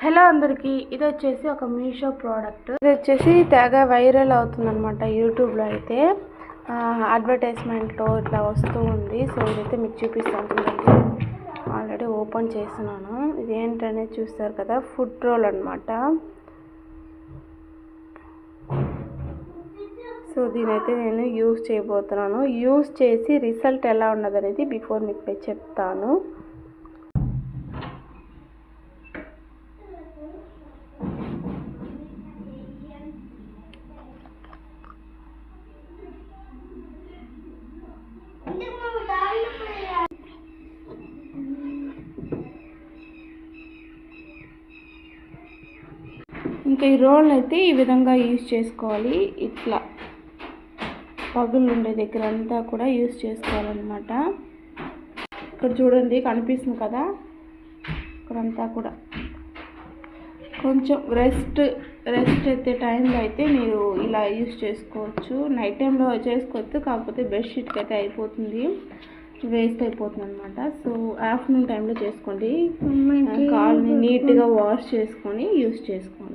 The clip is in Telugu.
హలో అందరికీ, ఇది వచ్చేసి ఒక మీషో ప్రోడక్ట్. ఇది వచ్చేసి తెగ వైరల్ అవుతుందన్నమాట యూట్యూబ్లో. అయితే అడ్వర్టైజ్మెంట్లో ఇట్లా వస్తూ ఉంది. సో ఇదైతే మీకు చూపిస్తాను చూడండి. ఆల్రెడీ ఓపెన్ చేస్తున్నాను. ఇది ఏంటనేది చూస్తారు కదా, ఫుడ్ రోల్ అనమాట. సో దీనైతే నేను యూజ్ చేయబోతున్నాను. యూజ్ చేసి రిజల్ట్ ఎలా ఉన్నదనేది బిఫోర్ మీకు చెప్తాను. ఇంకా ఈ రోల్ అయితే ఈ విధంగా యూజ్ చేసుకోవాలి. ఇట్లా పగులు ఉండే దగ్గర అంతా కూడా యూజ్ చేసుకోవాలన్నమాట. ఇక్కడ చూడండి, కనిపిస్తుంది కదా, ఇక్కడంతా కూడా కొంచెం రెస్ట్ అయితే టైంలో అయితే మీరు ఇలా యూజ్ చేసుకోవచ్చు. నైట్ టైంలో చేసుకోవచ్చు, కాకపోతే బెడ్షీట్కి అయితే అయిపోతుంది, వేస్ట్ అయిపోతుంది అనమాట. సో ఆఫ్టర్నూన్ టైంలో చేసుకోండి. కాల్ని నీట్గా వాష్ చేసుకొని యూజ్ చేసుకోండి.